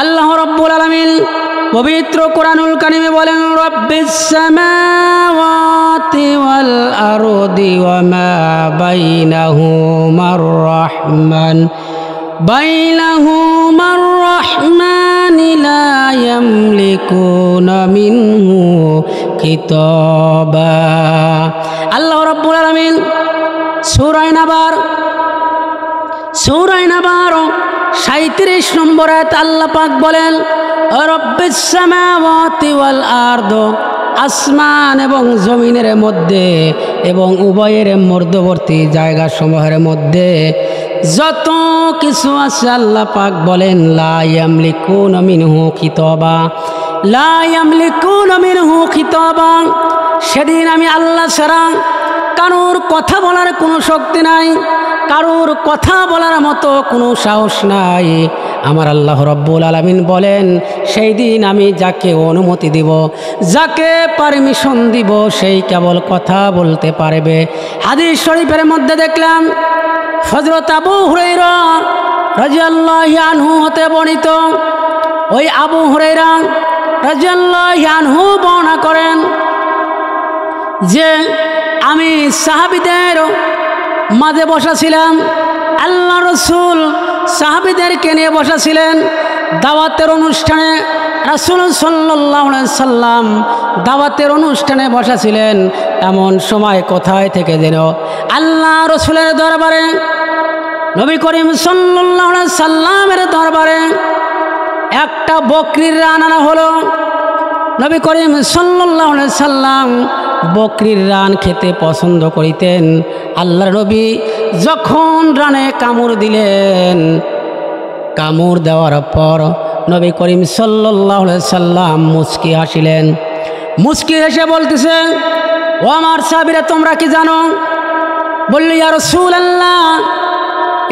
আল্লাহ রাব্বুল আলামিন পবিত্র কোরআনুল কারীমে বলেন, রব্বিস সামাওয়াতি ওয়াল আরদি ওয়া মা বাইনাহুমার রাহমান বাইনাহুমার রাহমানি লা ইয়ামলিকুনা মিনহু কিতাবা। আল্লাহ রাব্বুল আলামিন সূরা নাবার 37 নম্বর আয়াতে আল্লাহ পাক বলেন, রব্বিস সামাওয়াতি ওয়াল আরদ, আসমান এবং জমিনের মধ্যে এবং উভয়ের মধ্যবর্তী জায়গা সমূহের মধ্যে যত কিছু আছে আল্লাহ পাক বলেন, লা ইয়ামলিকুনা মিনহু কিতাবা, লা ইয়ামলিকুনা মিনহু কিতাবা। সেদিন আমি আল্লাহ ছাড়া কারোর কথা বলার কোনো শক্তি নাই, কারোর কথা বলার মতো কোনো সাহস নাই। আমার আল্লাহ রব্বুল আলামিন বলেন, সেই দিন আমি যাকে অনুমতি দিব, যাকে পারমিশন দিব, সেই কেবল কথা বলতে পারবে। হাদিস শরীফের মধ্যে দেখলাম হযরত আবু হুরায়রা রাদিয়াল্লাহু আনহু হতে বর্ণিত, ওই আবু হুরায়রা রাদিয়াল্লাহু আনহু বর্ণনা করেন যে আমি সাহাবীদের মাঝে বসা ছিলাম, আল্লাহ রসুল সাহাবীদেরকে নিয়ে বসা ছিলেন দাওয়াতের অনুষ্ঠানে। রাসূল সাল্লাল্লাহু আলাইহি সাল্লাম দাওয়াতের অনুষ্ঠানে বসা ছিলেন। এমন সময় কোথায় থেকে যেন আল্লাহ রসুলের দরবারে, নবী করিম সাল্লাল্লাহু আলাইহি সাল্লামের দরবারে একটা বকরির রান আনা হলো। নবী করিম সাল্লাল্লাহু আলাইহি সাল্লাম বকরির রান খেতে পছন্দ করিতেন। আল্লাহর নবী যখন রানে কামড় দিলেন, কামড় দেওয়ার পর নবী করিম সাল্লাল্লাহু আলাইহি সাল্লাম মুচকি হাসিলেন। মুচকি হেসে বলতেছে, ও আমার সাহাবীরা, তোমরা কি জানো? বলল, ইয়া রাসূলুল্লাহ,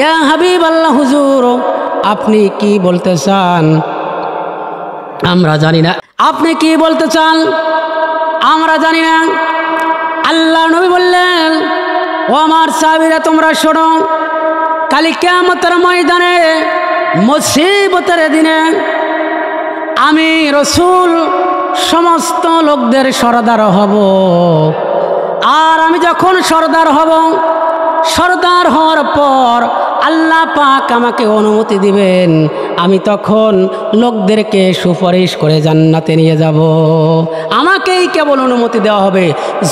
ইয়া হাবিবাল্লাহ, হুজুর আপনি কি বলতে চান? আমরা জানি না। আপনি কি বলতে চান? আমরা জানি না। আল্লাহ নবী বললেন, ও আমার সাহাবীরা, তোমরা শোনো, কাল কিয়ামতের ময়দানে মুসিবতের দিনে আমি রাসূল সমস্ত লোকদের সরদার হব। আর আমি যখন সরদার হব, সরদার হওয়ার পর আল্লাহ পাক আমাকে অনুমতি দিবেন, আমি তখন লোকদেরকে সুপারিশ করে জান্নাতে নিয়ে যাব। আমাকেই কেবল অনুমতি দেওয়া হবে।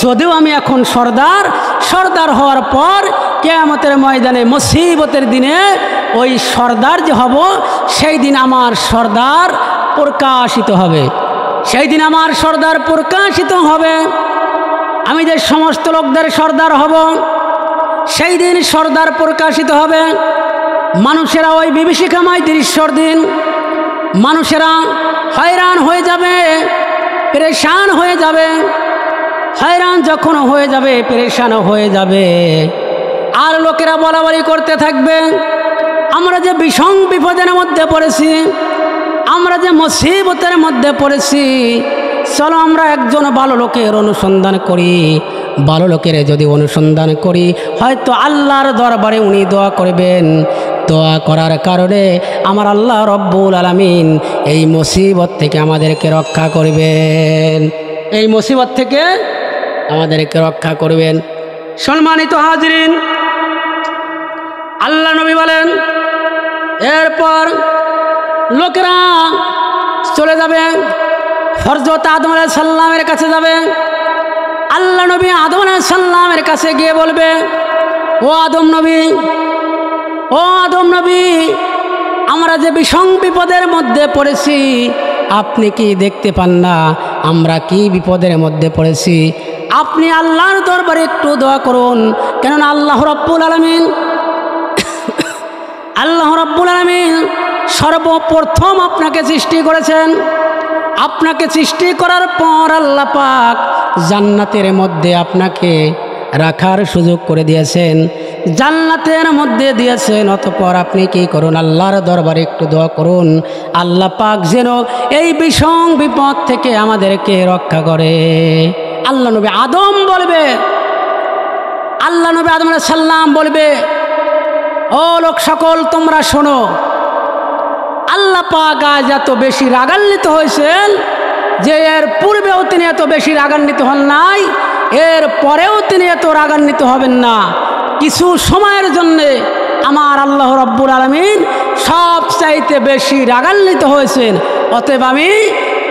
যদিও আমি এখন সরদার হওয়ার পর কিয়ামতের ময়দানে মুসিবতের দিনে ওই সরদার যে হব, সেই দিন আমার সরদার প্রকাশিত হবে। সেই দিন আমার সরদার প্রকাশিত হবে। আমি যে সমস্ত লোকদের সরদার হব, সেই দিন সরদার প্রকাশিত হবে। মানুষেরা ওই বিভীষিকাময় দৃশ্যর দিন মানুষেরা হয়রান হয়ে যাবে, পেরেশান হয়ে যাবে। হয়রান যখন হয়ে যাবে, পেরেশান হয়ে যাবে, আর লোকেরা বলাবলি করতে থাকবে, আমরা যে ভীষণ বিপদের মধ্যে পড়েছি, আমরা যে মুসিবতের মধ্যে পড়েছি, চলো আমরা একজন ভালো লোকের অনুসন্ধান করি। ভালো লোকের যদি অনুসন্ধান করি, হয়তো আল্লাহর দরবারে উনি দোয়া করবেন। দোয়া করার কারণে আমার আল্লাহ রব্বুল আলামিন এই মুসিবত থেকে আমাদেরকে রক্ষা করবেন, এই মুসিবত থেকে আমাদেরকে রক্ষা করবেন। সম্মানিত হাজিরিন, আল্লাহ নবী বলেন, এরপর লোকেরা চলে যাবে, হযরত আদম আলাইহিস সালামের কাছে যাবে। আল্লাহ নবী আদম আলাইহিস সালামের কাছে গিয়ে বলবে, ও আদম নবী, ও আদম নবী, আমরা যে ভীষণ বিপদের মধ্যে পড়েছি, আপনি কি দেখতে পান না আমরা কি বিপদের মধ্যে পড়েছি? আপনি আল্লাহর দরবারে একটু দোয়া করুন। কেননা আল্লাহ রাব্বুল আলামিন সর্বপ্রথম আপনাকে সৃষ্টি করেছেন। আপনাকে সৃষ্টি করার পর আল্লাহ পাক জান্নাতের মধ্যে আপনাকে রাখার সুযোগ করে দিয়েছেন, জান্নাতের মধ্যে দিয়েছেন। অতঃপর আপনি কি করুন, আল্লাহর দরবারে একটু দোয়া করুন, আল্লাহ পাক যেন এই ভীষণ বিপদ থেকে আমাদেরকে রক্ষা করে। আল্লাহ নবী আদম বলবে, আল্লাহ নবী আদম আলাইহিস সালাম বলবে, ও লোক সকল তোমরা শোনো, আল্লাহ আল্লাহ পাক আজ এত বেশি রাগান্বিত হয়েছেন যে এর পূর্বেও তিনি এত বেশি রাগান্বিত হন নাই, এর পরেও তিনি এত রাগান্বিত হবেন না। কিছু সময়ের জন্যে আমার আল্লাহ রাব্বুল আলামিন সবচাইতে বেশি রাগান্বিত হয়েছেন। অতএব আমি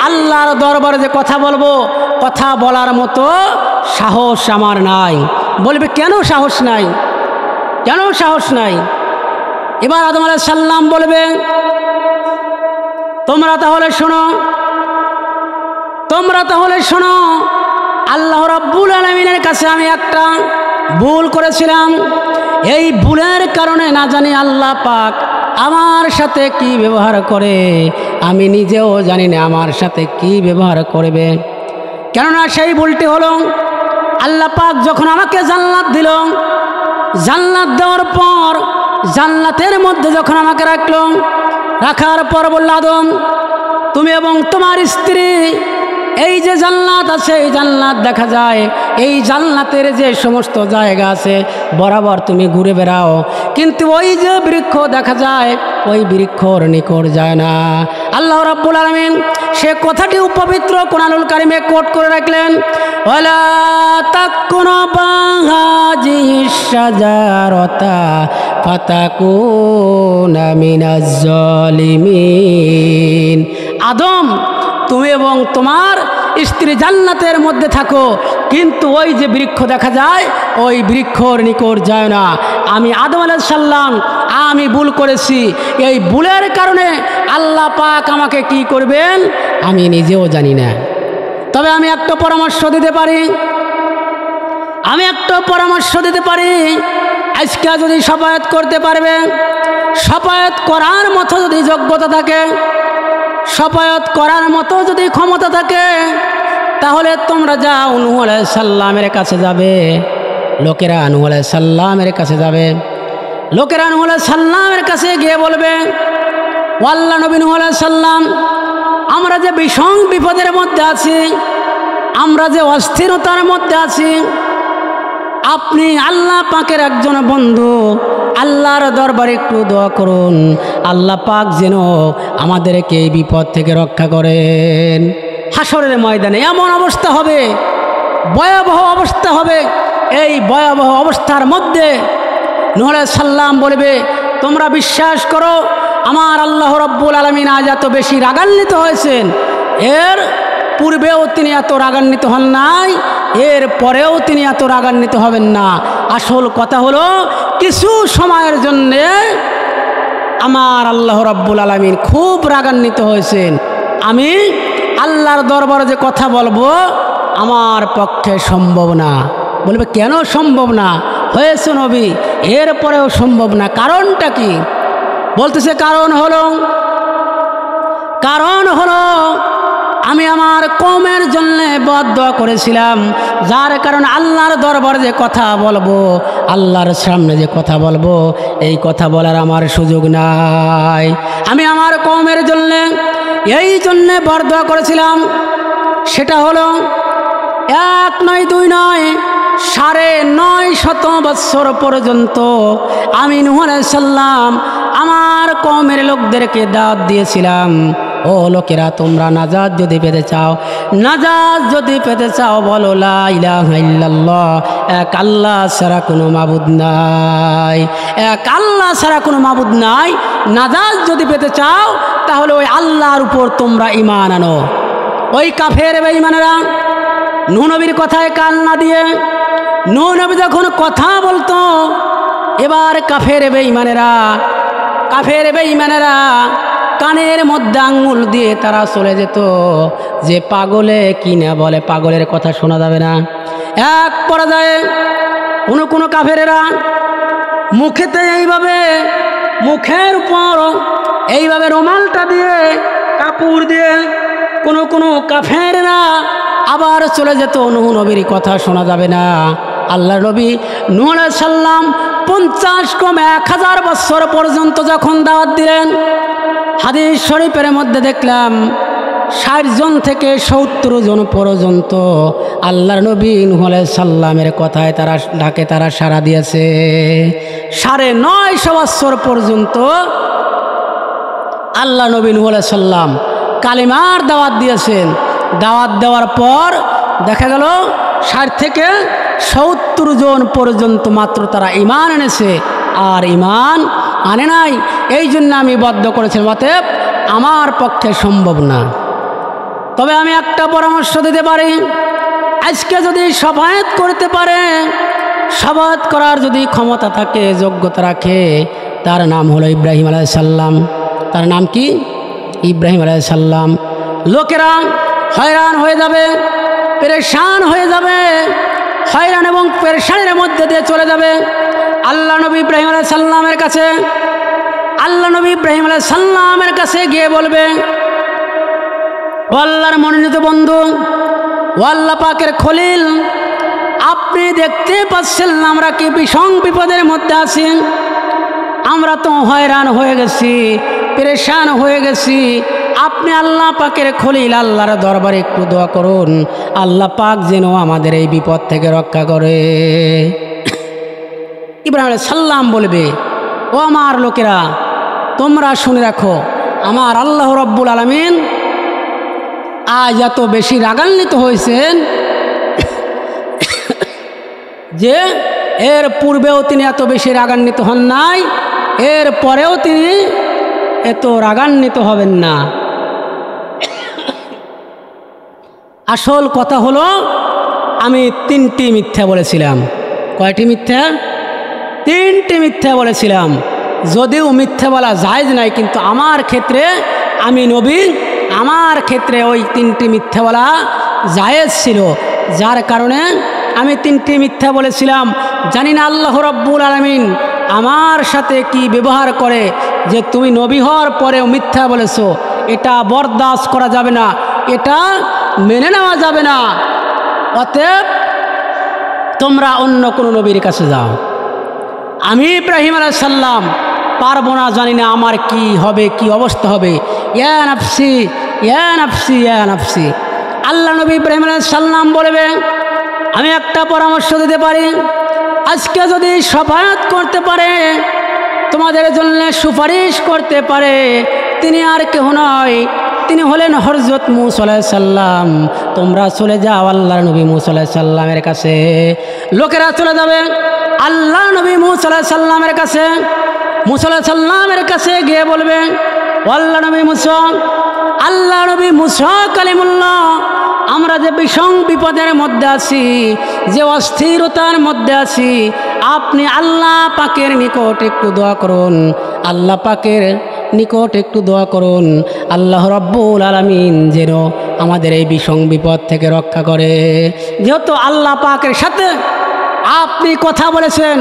আল্লাহর দরবারে যে কথা বলবো, কথা বলার মতো সাহস আমার নাই। বলবে কেন সাহস নাই, কেন সাহস নাই? এবার আদম আলাইহিস সালাম বলবে, তোমরা তাহলে শোনো, তোমরা তাহলে শোনো, আল্লাহ রাব্বুল আলামিনের কাছে আমি একটা ভুল করেছিলাম। এই ভুলের কারণে না জানি আল্লাহ পাক আমার সাথে কি ব্যবহার করে, আমি নিজেও জানি না আমার সাথে কি ব্যবহার করবে। কেননা সেই ভুলটি হলো, আল্লাহ পাক যখন আমাকে জান্নাত দিল, জান্নাত দেওয়ার পর জান্নাতের মধ্যে যখন আমাকে রাখলো, রাখার পর বলল, আদম তুমি এবং তোমার স্ত্রী এই যে জান্নাত আছে, এই জান্নাত দেখা যায়, এই জান্নাতের যে সমস্ত জায়গা আছে বরাবর তুমি ঘুরে বেড়াও, কিন্তু ওই যে বৃক্ষ দেখা যায় ওই বৃক্ষর নিকট যায় না। আল্লাহ রাব্বুল আলামিন সে কথাটি পবিত্র কোরআনুল কারিমে কোট করে রাখলেন, ওয়ালা তাকুরবা হাযিহিশ শাজারাতা ফাতাকুনা মিনাজ জালিমিন। আদম তুমি এবং তোমার স্ত্রী জান্নাতের মধ্যে থাকো, কিন্তু ওই যে বৃক্ষ দেখা যায় ওই বৃক্ষর নিকট যায় না। আমি আদম আলাইহিস সালাম আমি ভুল করেছি, এই ভুলের কারণে আল্লাহ পাক আমাকে কি করবেন আমি নিজেও জানি না। তবে আমি একটা পরামর্শ দিতে পারি, আমি একটা পরামর্শ দিতে পারি, আজকে যদি শাফায়াত করতে পারবে, শাফায়াত করার মতো যদি যোগ্যতা থাকে, শাফায়াত করার মতো যদি ক্ষমতা থাকে, তাহলে তোমরা যাও নূহ আলাইহিস সালামের কাছে যাবে। লোকেরা নূহ আলাইহিস সালামের কাছে যাবে, লোকেরা নূহ আলাইহিস সালামের কাছে গিয়ে বলবে, ও আল্লাহ নবী নূহ আলাইহিস সালাম, আমরা যে ভীষণ বিপদের মধ্যে আছি, আমরা যে অস্থিরতার মধ্যে আছি, আপনি আল্লাহ পাকের একজন বন্ধু, আল্লাহর দরবারে একটু দোয়া করুন, আল্লাহ পাক যেন আমাদেরকে এই বিপদ থেকে রক্ষা করেন। হাসরের ময়দানে এমন অবস্থা হবে, ভয়াবহ অবস্থা হবে। এই ভয়াবহ অবস্থার মধ্যে নূহ আলাইহিস সালাম বলবে, তোমরা বিশ্বাস করো আমার আল্লাহ রাব্বুল আলামিন আজ এত বেশি রাগান্বিত হয়েছেন, এর পূর্বেও তিনি এত রাগান্বিত হন নাই, এর পরেও তিনি এত রাগান্বিত হবেন না। আসল কথা হলো কিছু সময়ের জন্যে আমার আল্লাহ রাব্বুল আলামিন খুব রাগান্বিত হয়েছেন। আমি আল্লাহর দরবারে যে কথা বলবো আমার পক্ষে সম্ভব না। বলবে কেন সম্ভব না? হয়েছে নবী, এরপরেও সম্ভব না। কারণটা কি? বলতেছে কারণ হলো আমি আমার কওমের জন্য বদদোয়া করেছিলাম, যার কারণে আল্লাহর দরবারে যে কথা বলবো, আল্লাহর সামনে যে কথা বলবো, এই কথা বলার আমার সুযোগ নাই। আমি আমার কওমের জন্য এই জন্যে বদদোয়া করেছিলাম, সেটা হলো 1 নয় 2 নয় 950 বছর পর্যন্ত আমি নূহ আলাইহিস সালাম আমার কওমের লোকদেরকে দাওয়াত দিয়েছিলাম, ও লোকেরা তোমরা নাজাত যদি পেতে চাও, নাজাত যদি পেতে চাও বলো লা ইলাহা ইল্লাল্লাহ, এক আল্লাহ ছাড়া কোনো মাবুদ নাই, এক আল্লাহ ছাড়া কোনো মাবুদ নাই। নাজাত যদি পেতে চাও তাহলে ওই আল্লাহর উপর তোমরা ঈমান আনো। ওই কাফের বেঈমানেরা নূহ নবীর কথায় কান না দিয়ে, নূহ নবী যখন কথা বলতো, এবার কাফের বেঈমানেরা কানের মধ্যে আঙ্গুল দিয়ে তারা চলে যেত যে পাগলে কি না বলে, পাগলের কথা শোনা যাবে না। এক পর্যায়ে কোনো কাফেরেরা মুখেতে এইভাবে, মুখের উপর এইভাবে রুমালটা দিয়ে, কাপড় দিয়ে কোনো কাফেরেরা আবার চলে যেত, নূহ নবীর কথা শোনা যাবে না। আল্লাহর নবী নূহ আলাইহিস সালাম 50 কম 1000 বছর পর্যন্ত যখন দাওয়াত দিলেন, হাদিস শরীফের মধ্যে দেখলাম 60 জন থেকে 70 জন পর্যন্ত আল্লাহর নবী নূহ আলাইহিস সালামের কথায় তারা ডাকে তারা সাড়া দিয়েছে। 950 বছর পর্যন্ত আল্লাহ নবী নূহ আলাইহিস সালাম কালিমার দাওয়াত দিয়েছেন। দাওয়াত দেওয়ার পর দেখা গেল 60 থেকে 70 জন পর্যন্ত মাত্র তারা ঈমান এনেছে, আর ঈমান আনে নাই। এই জন্য আমি বদ্ধ করেছিলাম, অতএব আমার পক্ষে সম্ভব না। তবে আমি একটা পরামর্শ দিতে পারি, আজকে যদি শাফায়াত করতে পারে, শাফায়াত করার যদি ক্ষমতা থাকে, যোগ্যতা রাখে, তার নাম হলো ইব্রাহিম আলাইহিস সালাম। তার নাম কি? ইব্রাহিম আলাইহিস সালাম। লোকেরা হয়রান হয়ে যাবে, পেরেশান হয়ে যাবে, হয়রান এবং পেরেশানির মধ্যে দিয়ে চলে যাবে। আল্লাহ নবী ইব্রাহিম আলাইহিস সালামের কাছে, আল্লাহ নবী ইব্রাহিম আলাইহিস সালামের কাছে গিয়ে বলবে, ও আল্লাহর মনোনীত বন্ধু, ও আল্লাহ পাকের খলিল, আপনি দেখতে পাচ্ছেন আমরা কি ভীষণ বিপদের মধ্যে আছি। আমরা তো হয়রান হয়ে গেছি, পেরেশান হয়ে গেছি। আপনি আল্লাহ পাকের খলিল, আল্লাহর দরবারে একটু দোয়া করুন, আল্লাহ পাক যেন আমাদের এই বিপদ থেকে রক্ষা করে। ইব্রাহিম আলাইহিস সালাম বলবে, ও আমার লোকেরা, তোমরা শুনে রাখো, আমার আল্লাহ রাব্বুল আলামিন আজ এত বেশি রাগান্বিত হয়েছেন যে এর পূর্বেও তিনি এত বেশি রাগান্বিত হন নাই, এর পরেও তিনি এত রাগান্বিত হবেন না। আসল কথা হলো, আমি 3টি মিথ্যা বলেছিলাম। কয়টি মিথ্যা? 3টি মিথ্যা বলেছিলাম। যদিও মিথ্যা বলা জায়েজ নাই, কিন্তু আমার ক্ষেত্রে, আমি নবী, আমার ক্ষেত্রে ওই 3টি মিথ্যা বলা জায়েজ ছিল, যার কারণে আমি 3টি মিথ্যা বলেছিলাম। জানি না আল্লাহ রাব্বুল আলামিন আমার সাথে কি ব্যবহার করে, যে তুমি নবী হওয়ার পরেও মিথ্যা বলেছো। এটা বরদাস্ত করা যাবে না, এটা মেনে নেওয়া যাবে না। অতএব তোমরা অন্য কোনো নবীর কাছে যাও। আমি ইব্রাহিম আলাইহিস সালাম পারবো না, জানি না আমার কি হবে, কি অবস্থা হবে। ইয়া নাফসি, ইয়া নাফসি, ইয়া নাফসি। আল্লাহ নবী ইব্রাহিম আলাইহিস সালাম বলবে, আমি একটা পরামর্শ দিতে পারি, আজকে যদি শাফায়াত করতে পারে, তোমাদের জন্য সুপারিশ করতে পারে, তিনি আর কেউ নয়, তিনি হলেন হযরত মূসা আলাইহিস সালাম। তোমরা চলে যাও আল্লাহর নবী মূসা আলাইহিস সালামের কাছে। লোকেরা চলে যাবে আল্লাহ নবী মূসা আলাইহিস সালামের কাছে। মূসা আলাইহিস সালামের কাছে গিয়ে বলবে, আল্লাহ নবী মূসা, আল্লাহ নবী মূসা কালিমুল্লাহ, আমরা যে ভীষণ বিপদের মধ্যে আছি, যে অস্থিরতার মধ্যে আছি, আপনি আল্লাহ পাকের নিকট একটু দোয়া করুন, আল্লাহ পাকের নিকট একটু দোয়া করুন, আল্লাহ রাব্বুল আলামিন যেন আমাদের এই ভীষণ বিপদ থেকে রক্ষা করে। যেহেতু আল্লাহ পাকের সাথে আপনি কথা বলেছেন,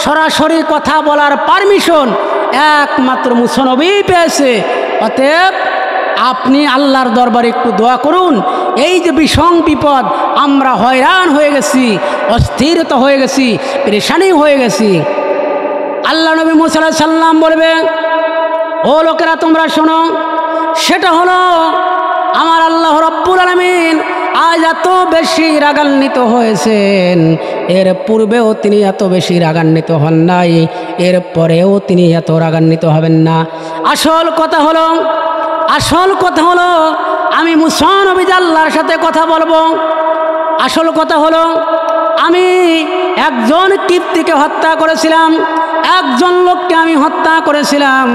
সরাসরি কথা বলার পারমিশন একমাত্র মূসা নবী পেয়েছে। অতএব আপনি আল্লাহর দরবারে একটু দোয়া করুন। এই যে ভীষণ বিপদ, আমরা হয়রান হয়ে গেছি, অস্থিরতা হয়ে গেছি, পেরেশানি হয়ে গেছি। আল্লাহ নবী মূসা আলাইহিস সালাম বলবে, ও লোকেরা তোমরা শোনো, সেটা হলো আমার আল্লাহ রাব্বুল আলামিন আজ এত বেশি রাগান্বিত হয়েছেন, এর পূর্বেও তিনি এত বেশি রাগান্বিত হন নাই, এর পরেও তিনি এত রাগান্বিত হবেন না। আসল কথা হলো, আসল কথা হলো, আমি মূসা নবী আল্লাহর সাথে কথা বলবো। আসল কথা হলো, আমি একজন কিপ্তিকে হত্যা করেছিলাম, একজন লোককে আমি হত্যা করেছিলাম।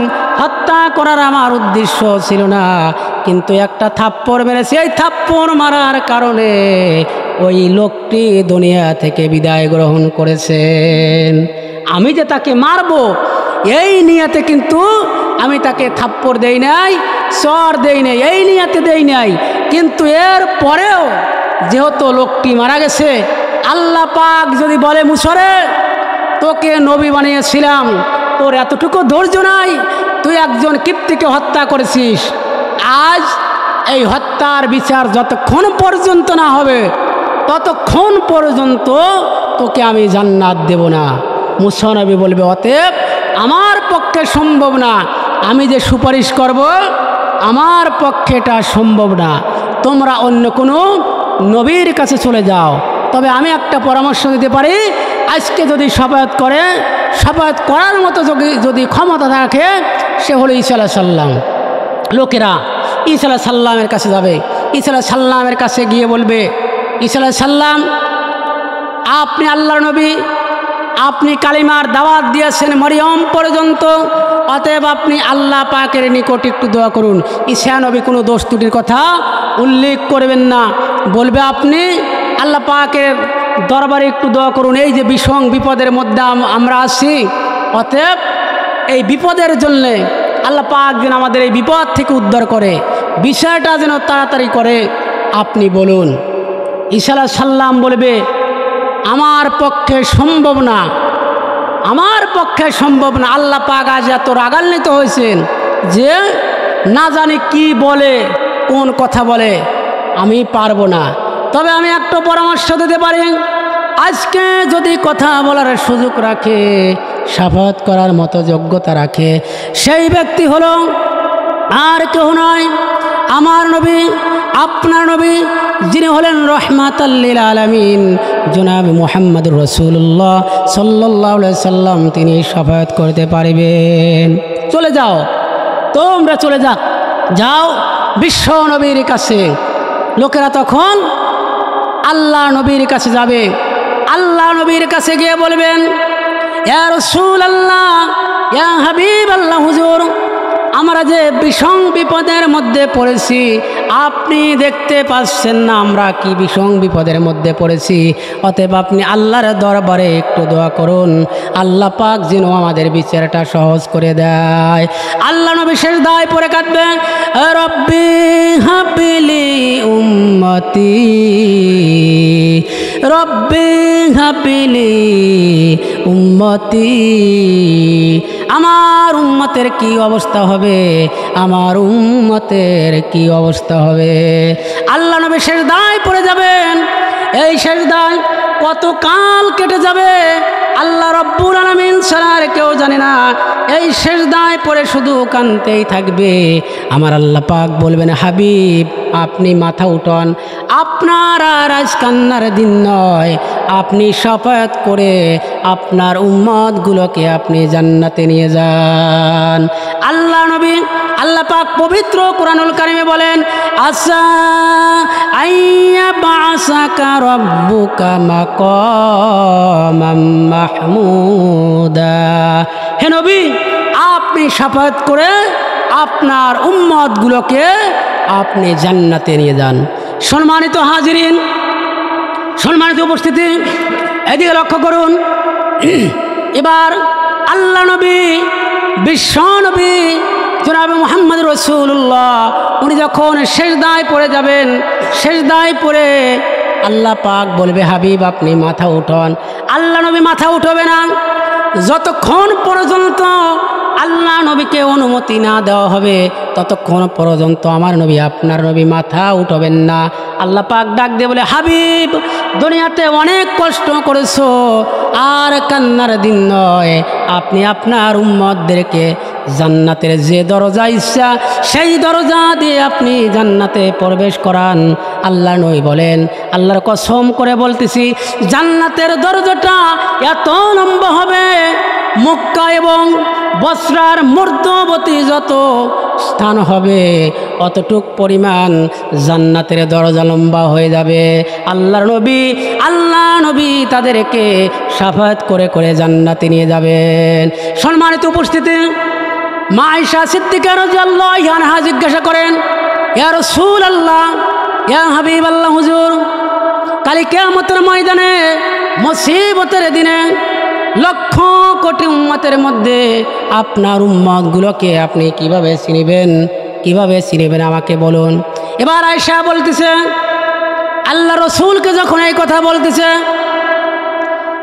হত্যা করার আমার উদ্দেশ্য ছিল না, কিন্তু একটা থাপ্পড় মেরেছি। এই থাপ্পড় মারার কারণে ওই লোকটি দুনিয়া থেকে বিদায় গ্রহণ করেছেন। আমি যে তাকে মারবো এই নিয়তে কিন্তু আমি তাকে থাপ্পড় দেই নাই, চর দেই নাই, এই নিয়তে দেই নাই। কিন্তু এর পরেও যেহেতু লোকটি মারা গেছে, আল্লাহ পাক যদি বলে, মুসরে তোকে নবী বানিয়েছিলাম, তোর এতটুকু ধৈর্য নাই, তুই একজন কিপ্তিকে হত্যা করেছিস, আজ এই হত্যার বিচার যতক্ষণ পর্যন্ত না হবে ততক্ষণ পর্যন্ত তোকে আমি জান্নাত দেব না। মূসা নবী বলবে, অতএব আমার পক্ষে সম্ভব না, আমি যে সুপারিশ করব আমার পক্ষে এটা সম্ভব না, তোমরা অন্য কোনো নবীর কাছে চলে যাও। তবে আমি একটা পরামর্শ দিতে পারি, আজকে যদি শাফায়াত করে, শাফায়াত করার মতো যদি ক্ষমতা থাকে, সে হলো ঈসা আলাইহিস সালাম। লোকেরা ঈসা আলাইহিস সালামের কাছে যাবে। ঈসা আলাইহিস সালামের কাছে গিয়ে বলবে, ঈসা আলাইহিস সালাম, আপনি আল্লাহর নবী, আপনি কালিমার দাওয়াত দিয়েছেন মরিয়ম পর্যন্ত, অতএব আপনি আল্লাহ পাকের নিকট একটু দোয়া করুন। ঈসা নবী কোনো দোষ ত্রুটির কথা উল্লেখ করবেন না, বলবে আপনি আল্লাহ পাকের দরবারে একটু দোয়া করুন। এই যে ভীষণ বিপদের মধ্যে আমরা আছি, অতএব এই বিপদের জন্যে আল্লাহ পাক যেন আমাদের এই বিপদ থেকে উদ্ধার করে, বিষয়টা যেন তাড়াতাড়ি করে, আপনি বলুন। ঈসা আলাইহিস সালাম বলবে, আমার পক্ষে সম্ভব না, আমার পক্ষে সম্ভব না। আল্লাহ পাক আজ এত রাগান্বিত হয়েছেন যে না জানি কি বলে, কোন কথা বলে, আমি পারবো না। তবে আমি একটা পরামর্শ দিতে পারি, আজকে যদি কথা বলার সুযোগ রাখে, শাফাত করার মতো যোগ্যতা রাখে, সেই ব্যক্তি হলো আর কেউ নয়, আমার নবী, আপনার নবী, যিনি হলেন রহমাতাল লিল আলামিন, জনাব মুহাম্মদুর রাসূলুল্লাহ সাল্লাল্লাহু আলাইহি সাল্লাম, তিনি শাফাত করতে পারবেন। চলে যাও, তোমরা চলে যাও বিশ্ব নবীর কাছে। লোকেরা তখন আল্লাহ নবীর কাছে যাবে। আল্লাহ নবীর কাছে গিয়ে বলবেন, ইয়া রাসূলুল্লাহ, ইয়া হাবিবাল্লাহ, হুজুর, আমরা যে ভীষণ বিপদের মধ্যে পড়েছি, আপনি দেখতে পাচ্ছেন না আমরা কি ভীষণ বিপদের মধ্যে পড়েছি, অতএব আপনি আল্লাহর দরবারে একটু দোয়া করুন, আল্লাহ পাক যেন আমাদের বিচারটা সহজ করে দেয়। আল্লাহ নবী সিজদায় পড়ে কাঁদবেন, রব্বি হাবিলি উম্মতি, রব্বি হাবিলি উম্মতি। আমার উম্মতের কি অবস্থা হবে, আমার উম্মতের কি অবস্থা হবে। আল্লাহ নবী সিজদায় পড়ে যাবেন। এই সিজদায় কত কাল কেটে যাবে আল্লাহ রব্বুল আলামিন ছাড়া আর কেউ জানে না। এই সিজদায় পড়ে শুধু কাঁদতেই থাকবে। আমার আল্লাহ পাক বলবেন, হাবিব, আপনি মাথা উঠান, আপনার আর আজ কান্নার দিন নয়, আপনি শাফাত করে আপনার উম্মতগুলোকে আপনি জান্নাতে নিয়ে যান। আল্লাহ নবী, আল্লাহ পাক পবিত্র কুরআনুল কারীমে বলেন, আসা আইয়া বাসাকা রব্বুকা মাকামাম মাহমুদা। হে নবী, আপনি শাফাত করে আপনার উম্মতগুলোকে আপনি জান্নাতে নিয়ে যান। সম্মানিত হাজিরিন, সম্মানিত উপস্থিতি, এদিকে লক্ষ্য করুন। এবার আল্লাহ নবী, বিশ্ব নবী জনাব মুহাম্মদ রাসূলুল্লাহ, উনি যখন সিজদায় পড়ে যাবেন, সিজদায় পড়ে আল্লাহ পাক বলবে, হাবিব, আপনি মাথা উঠান। আল্লাহ নবী মাথা উঠবে না যতক্ষণ পর্যন্ত আল্লাহ নবীকে অনুমতি না দেওয়া হবে, ততক্ষণ পর্যন্ত আমার নবী, আপনার নবী মাথা উঠবেন না। আল্লাহ পাক ডাক দিয়ে বলে, হাবিব, দুনিয়াতে অনেক কষ্ট করেছো, আর কান্নার দিন নয়, আপনি আপনার উম্মতদেরকে জান্নাতের যে দরজা ইচ্ছা সেই দরজা দিয়ে আপনি জান্নাতে প্রবেশ করান। আল্লাহ নবী বলেন, আল্লাহর কসম করে বলতেছি, জান্নাতের দরজাটা এত লম্বা হবে, মক্কা এবং বসরার মধ্যবর্তী যত স্থান হবে অতটুক পরিমাণ জান্নাতের দরজা লম্বা হয়ে যাবে। আল্লাহ নবী তাদেরকে শাফাত করে করে জান্নাতে নিয়ে যাবেন। সম্মানিত উপস্থিতি, মা আয়েশা সিদ্দিকা রাদিয়াল্লাহু আনহা জিজ্ঞাসা করেন, ইয়া রাসূলুল্লাহ, ইয়া হাবিবাল্লাহ, হুজুর, কাল কিয়ামতের ময়দানে মুসিবতের দিনে লক্ষ কোটি উম্মতের মধ্যে আপনার উম্মতগুলোকে আপনি কিভাবে চিনবেন আমাকে বলুন। এবার আয়েশা বলতেছে, আল্লাহ রসুলকে যখন এই কথা বলতেছে,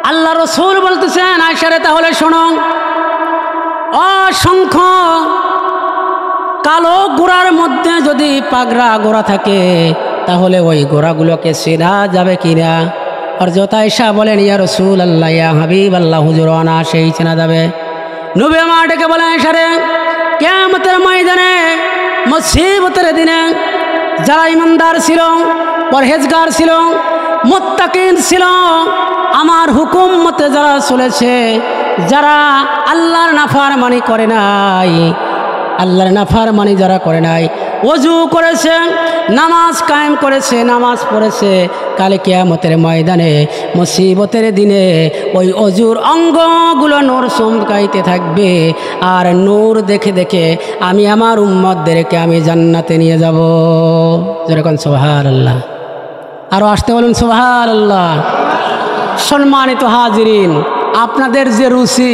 আল্লাহ রসুল বলতেছেন, আয়েশা রে, তাহলে শোনো, অসংখ্য কালো গোড়ার মধ্যে যদি পাগড়া গোড়া থাকে, তাহলে ওই গোড়াগুলোকে চেনা যাবে কিনা? হযরত আয়েশা বলেন, ইয়া রাসূলুল্লাহ, ইয়া হাবিবাল্লাহ, হুজুর, সেই চেনা যাবে। নবী আমার ডেকে বলেন, আয়েশা রে, কিয়ামতের ময়দানে মুসিবতের দিনে যারা ইমানদার ছিল, পরহেজগার ছিল, মুত্তাকিন ছিল, আমার হুকুম মতে যারা চলেছে, যারা আল্লাহর নাফরমানি করে নাই, আল্লাহর নাফরমানি যারা করে নাই, ওযু করেছে, নামাজ কায়েম করেছে, নামাজ পড়েছে, কাল কিয়ামতের ময়দানে মুসিবতের দিনে ওই অজুর অঙ্গগুলো নূর চমকাইতে থাকবে। আর নূর দেখে দেখে আমি আমার উম্মতদেরকে আমি জান্নাতে নিয়ে যাব। যেরকম সুবহানাল্লাহ, আরও আসতে বলুন সুবহানাল্লাহ। সম্মানিত হাজিরিন, আপনাদের যে রুচি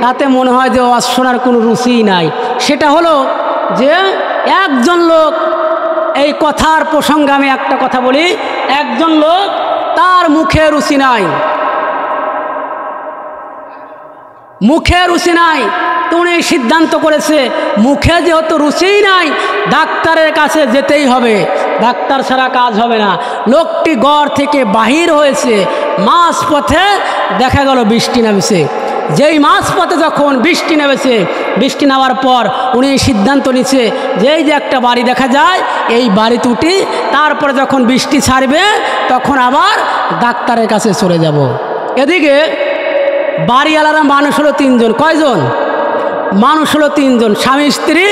তাতে মনে হয় যে ওয়াজ শোনার কোনো রুচিই নাই। সেটা হলো যে একজন লোক, এই কথার প্রসঙ্গে আমি একটা কথা বলি, একজন লোক তার মুখে রুচি নাই, মুখে রুচি নাই, তো উনি সিদ্ধান্ত করেছে মুখে যেহেতু রুচিই নাই, ডাক্তারের কাছে যেতেই হবে, ডাক্তার ছাড়া কাজ হবে না। লোকটি ঘর থেকে বাহির হয়েছে, মাঝ পথে দেখা গেল বৃষ্টি নামছে। যেই মাঝ পথে যখন বৃষ্টি নেমেছে, বৃষ্টি নেওয়ার পর উনি সিদ্ধান্ত নিচ্ছে যে এই যে একটা বাড়ি দেখা যায়, এই বাড়ি তুটি, তারপরে যখন বৃষ্টি ছাড়বে তখন আবার ডাক্তারের কাছে চলে যাব। এদিকে বাড়িওয়ালারা মানুষ হলো তিনজন। কয়জন মানুষ? হলো তিনজন, স্বামী স্ত্রী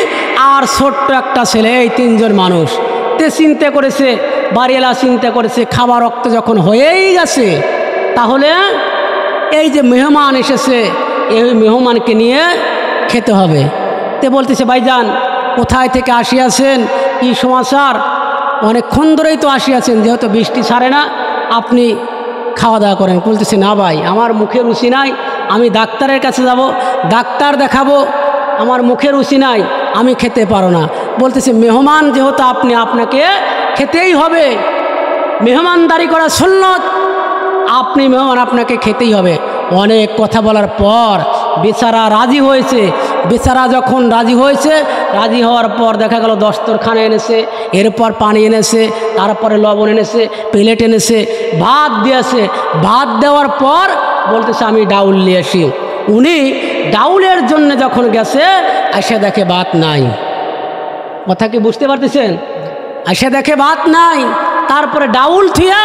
আর ছোট্ট একটা ছেলে, এই তিনজন মানুষ। তে চিন্তা করেছে, বাড়িওয়ালা চিন্তা করেছে খাবার রক্ত যখন হয়েই গেছে, তাহলে এই যে মেহমান এসেছে, এই মেহমানকে নিয়ে খেতে হবে। তে বলতেছে ভাইজান কোথায় থেকে আসিয়াছেন, কি সমাচার? অনেকক্ষণ ধরেই তো আসিয়াছেন, যেহেতু বৃষ্টি ছাড়ে না, আপনি খাওয়া দাওয়া করেন। বলতেছে না ভাই, আমার মুখে রুচি নাই, আমি ডাক্তারের কাছে যাব, ডাক্তার দেখাবো, আমার মুখে রুচি নাই, আমি খেতে পারো না। বলতেছে মেহমান যেহেতু আপনি, আপনাকে খেতেই হবে, মেহমানদারি করা সুন্নত, আপনি মেহমান, আপনাকে খেতেই হবে। অনেক কথা বলার পর বেচারা রাজি হয়েছে। বেচারা যখন রাজি হয়েছে, রাজি হওয়ার পর দেখা গেল দস্তরখানা এনেছে, এরপর পানি এনেছে, তারপরে লবণ এনেছে, প্লেট এনেছে, ভাত দিয়েছে। ভাত দেওয়ার পর বলতেছে আমি ডাউল নিয়ে আসি। উনি ডাউলের জন্য যখন গেছে, এসে দেখে ভাত নাই। কথা কি বুঝতে পারতেছেন? এসে দেখে ভাত নাই। তারপরে ডাউল থুয়া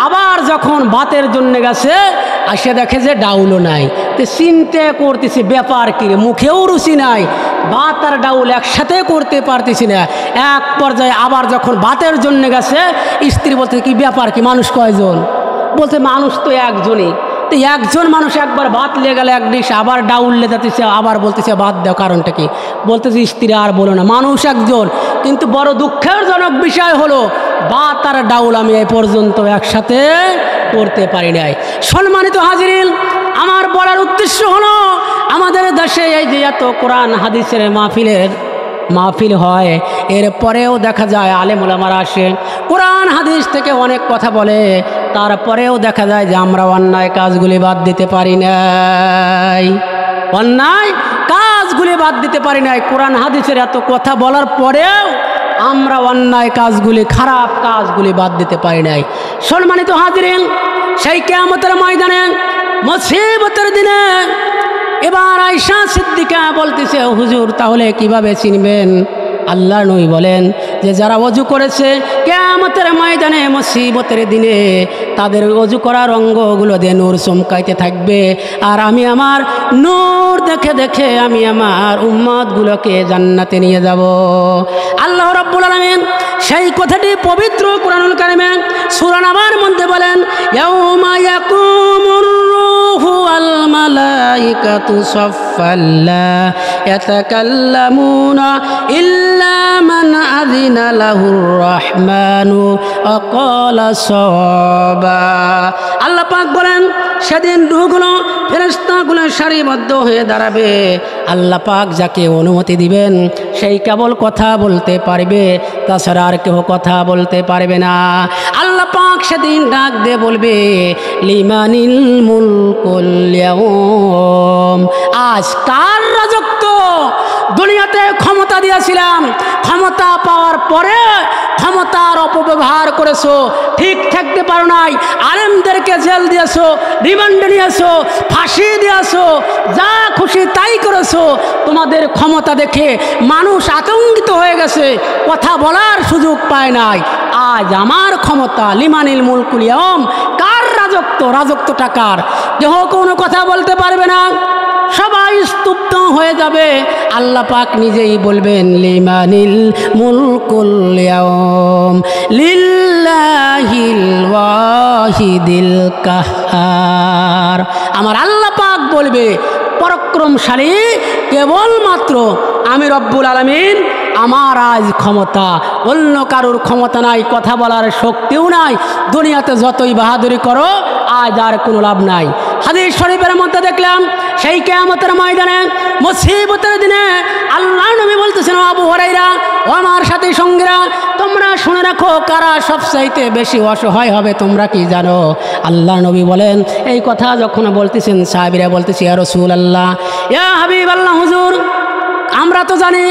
আবার যখন ভাতের জন্য গেছে, এসে দেখে যে ডাউলও নাই। তো চিন্তা করতেছি ব্যাপার কি, মুখেও রুচি নাই, ভাত আর ডাউল একসাথে করতে পারতেছি না। এক পর্যায়ে আবার যখন ভাতের জন্য গেছে, স্ত্রী বলতে কি ব্যাপার কি, মানুষ কয়জন? বলতে মানুষ তো একজনই। তো একজন মানুষ একবার ভাত লেগে গেলে এক ডিশ, আবার ডাউল লে যাতেছে, আবার বলতেছে ভাত দাও, কারণটা কি? বলতেছে স্ত্রী আর বলো না, মানুষ একজন, কিন্তু বড় দুঃখের জনক বিষয় হলো ভাত আর ডাউল আমি এই পর্যন্ত একসাথে করতে পারি নাই। সম্মানিত হাজিরিন, আমার বলার উদ্দেশ্য হলো আমাদের দেশে এই যে এত কোরআন হাদিসের মাহফিল হয়, এরপরেও দেখা যায় আলেম ওলামারা আসে, কোরআন হাদিস থেকে অনেক কথা বলে, তারপরেও দেখা যায় যে আমরা অন্যায় কাজগুলি বাদ দিতে পারি নাই, অন্যায় কাজগুলি বাদ দিতে পারি নাই। কোরআন হাদিসের এত কথা বলার পরেও আমরা অন্যায় কাজগুলি, খারাপ কাজগুলি বাদ দিতে পারি নাই। সম্মানিত হাজিরিন, সেই কিয়ামতের ময়দানে মুসিবতের দিনে এবার আয়েশা সিদ্দিকা বলতেছে হুজুর তাহলে কিভাবে চিনবেন? আল্লাহর নবী বলেন যে যারা ওযু করেছে কিয়ামতের ময়দানে মুসিবতের দিনে তাদের ওযু করার অঙ্গগুলো দিয়ে নূর চমকাইতে থাকবে, আর আমি আমার নূর দেখে দেখে আমি আমার উম্মতগুলোকে জান্নাতে নিয়ে যাব। আল্লাহ রাব্বুল আলামিন সেই কথাটি পবিত্র কুরআনুল কারীমে সূরা নাবার মধ্যে বলেন, ইয়াউমা ইয়াকুমুর রূহু ওয়াল মালাইকাতু সাফফান লা ইয়াতাকাল্লামুনা ইল্লা মান আযিনা লাহুর রাহমানু ওয়া ক্বালা সাওয়াবা। আল্লাহ পাক বলেন সেদিন রূহগুলো, ফেরেশতাগুলো সারিবদ্ধ হয়ে দাঁড়াবে, আল্লাহ পাক যাকে অনুমতি দিবেন সেই কেবল কথা বলতে পারবে, তাছাড়া আর কেউ কথা বলতে পারবে না। আল্লাহ পাক সেদিন ডাক দিয়ে বলবে লিমানিল মুলকুল ইয়াউম, আজ কার রাজত্ব? দুনিয়াতে ক্ষমতা দিয়েছিলাম, ক্ষমতা পাওয়ার পরে ক্ষমতার অপব্যবহার করেছো, ঠিক থাকতে পারো নাই, আলেমদেরকে জেল দিয়েছো, রিমান্ডে নিয়েছো, ফাঁসি দিয়েছো, যা খুশি তাই করেছো। তোমাদের ক্ষমতা দেখে মানুষ আতঙ্কিত হয়ে গেছে, কথা বলার সুযোগ পায় নাই। আজ আমার ক্ষমতা, লিমানিল মুলকুল ইয়াউম, কার রাজত্ব? রাজত্বটা কার? কেউ কোনো কথা বলতে পারবে না, সবাই স্তব্ধ হয়ে যাবে। আল্লাহ পাক নিজেই বলবেন লিমানিল মুলকুল ইয়াউম লিল্লাহিল ওয়াহিদিল কাহ্হার। আমার আল্লাহ পাক বলবে পরাক্রমশালী কেবলমাত্র আমি রব্বুল আলামিন, আমার আজ ক্ষমতা, অন্য কারোর ক্ষমতা নাই, কথা বলার শক্তিও নাই। দুনিয়াতে যতই বাহাদুরি করো আজ আর কোনো লাভ নাই। হাদিস শরীফের মধ্যে দেখলাম সেই কিয়ামতের ময়দানে মুসিবতের দিনে আল্লাহ নবী বলতেছেন, আবু হুরায়রা ও আমার সাথী সঙ্গীরা, তোমরা শুনে রাখো কারা সবচাইতে বেশি অসহায় হবে তোমরা কি জানো? আল্লাহ নবী বলেন, এই কথা যখন বলতেছেন সাহাবীরা বলতেছি, ইয়া রাসূলুল্লাহ, ইয়া হাবিবাল্লাহ, হুজুর আমরা তো জানি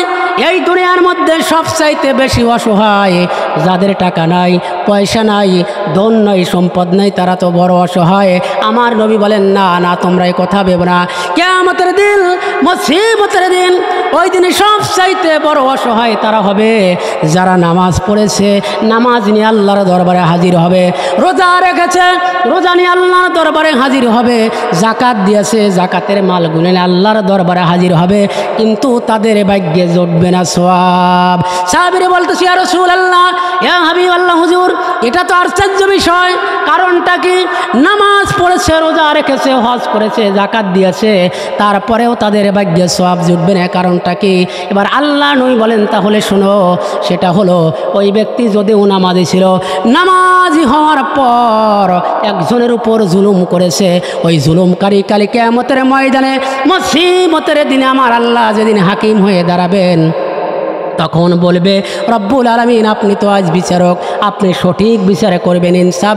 এই দুনিয়ার মধ্যে সবচাইতে বেশি অসহায় যাদের টাকা নাই, পয়সা নাই, ধন নাই, সম্পদ নাই, তারা তো বড় অসহায়। আমার নবী বলেন, না না, তোমরা এই কথা ভেবো না। কিয়ামতের দিন, মুসিবতের দিন, ওই দিনে সবচাইতে বড় অসহায় তারা হবে যারা নামাজ পড়েছে, নামাজ নিয়ে আল্লাহর দরবারে হাজির হবে, রোজা রেখেছে, রোজা নিয়ে আল্লাহর দরবারে হাজির হবে, জাকাত দিয়েছে, জাকাতের মাল গুনে আল্লাহর দরবারে হাজির হবে, কিন্তু তাদের ভাগ্যে জুটবে না সওয়াব। সাহাবীরা বলতেছে, ইয়া রাসূলুল্লাহ, ইয়া হাবিবাল্লাহ, হুজুর এটা তো আশ্চর্য বিষয়, কারণটা কি? নামাজ পড়েছে, রোজা রেখেছে, হজ করেছে, জাকাত দিয়েছে, তারপরেও তাদের ভাগ্যে সওয়াব জুটবে না, কারণটা কি? এবার আল্লাহ নবী বলেন, তাহলে শোনো, সেটা হলো ওই ব্যক্তি যদিও নামাজি ছিল, নামাজি হওয়ার পর একজনের উপর জুলুম করেছে, ওই জুলুমকারী কাল কিয়ামতের ময়দানে মুসিবতের দিনে আমার আল্লাহ যেদিন হাকিম হয়ে দাঁড়াবেন, তখন বলবে, রব্বুল আলামিন আপনি তো আজ বিচারক, আপনি সঠিক বিচার করবেন, ইনসাফ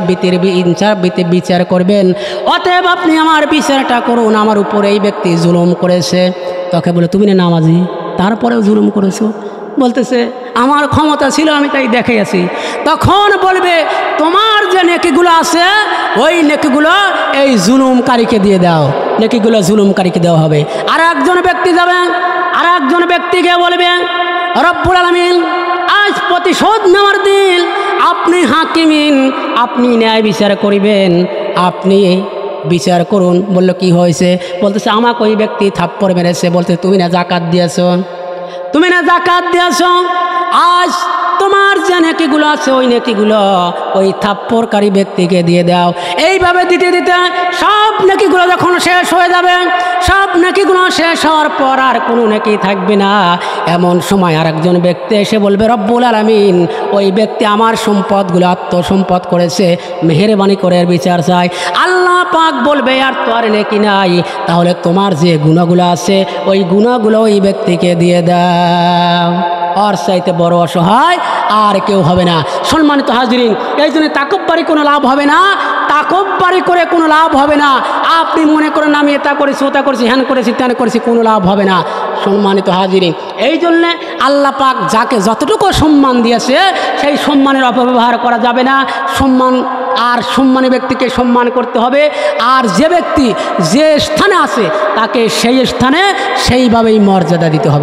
ভিত্তিক বিচার করবেন, অতএব আপনি আমার বিচারটা করুন, আমার উপর এই ব্যক্তি জুলুম করেছে। তোকে বলে, তুমি না নামাজি, তারপরেও জুলুম করেছো? বলতেছে, আমার ক্ষমতা ছিল, আমি তাই দেখে আছি। তখন বলবে, তোমার যে নেকিগুলো আছে ওই নেকিগুলো এই জুলুমকারীকে দিয়ে দাও, নেকিগুলো জুলুমকারীকে দেওয়া হবে। আর একজন ব্যক্তি যাবে, আর একজন ব্যক্তিকে বলবে, রব্বুল আলামিন আজ প্রতিশোধ নেওয়ার দিন, আপনি হাকিমিন, আপনি ন্যায় বিচার করিবেন, আপনি বিচার করুন। বলল, কি হয়েছে? বলতেছে, আমাকে ওই ব্যক্তি থাপ্পড় মেরেছে। বলতে, তুমি না জাকাত দিয়েছ, তুমি না জাকাত দিয়েছ, আজ তোমার যে নেকিগুলো আছে ওই নেকিগুলো ওই থাপ্পড়কারী ব্যক্তিকে দিয়ে দাও। এইভাবে দিতে দিতে সব নেকিগুলো যখন শেষ হয়ে যাবে, সব নেকিগুলো শেষ হওয়ার পর আর কোনো নেকি থাকবে না, এমন সময় আর একজন ব্যক্তি এসে বলবে, রব্বুল আলামিন ওই ব্যক্তি আমার সম্পদগুলো আত্মসম্পদ করেছে, মেহেরবানি করে বিচার চাই। আল্লাহ পাক বলবে, আর তো আর নেকি নাই, তাহলে তোমার যে গুণাগুলো আছে ওই গুণাগুলো ওই ব্যক্তিকে দিয়ে দাও। আর চাইতে বড় অসহায় আর কেউ হবে না। সম্মানিত হাজিরিন, এই জন্য তাকব্বারি কোনো লাভ হবে না, তাকব্বারি করে কোনো লাভ হবে না। আপনি মনে করেন আমি এটা করেছি, ওটা করেছি, হ্যান করেছি, ত্যান করেছি, কোনো লাভ হবে না। সম্মানিত হাজিরিন, এই জন্যে আল্লাহ পাক যাকে যতটুকু সম্মান দিয়েছে সেই সম্মানের অপব্যবহার করা যাবে না। সম্মান আর সম্মানী ব্যক্তিকে সম্মান করতে হবে, আর যে ব্যক্তি যে স্থানে আছে তাকে সেই স্থানে সেইভাবেই মর্যাদা দিতে হবে।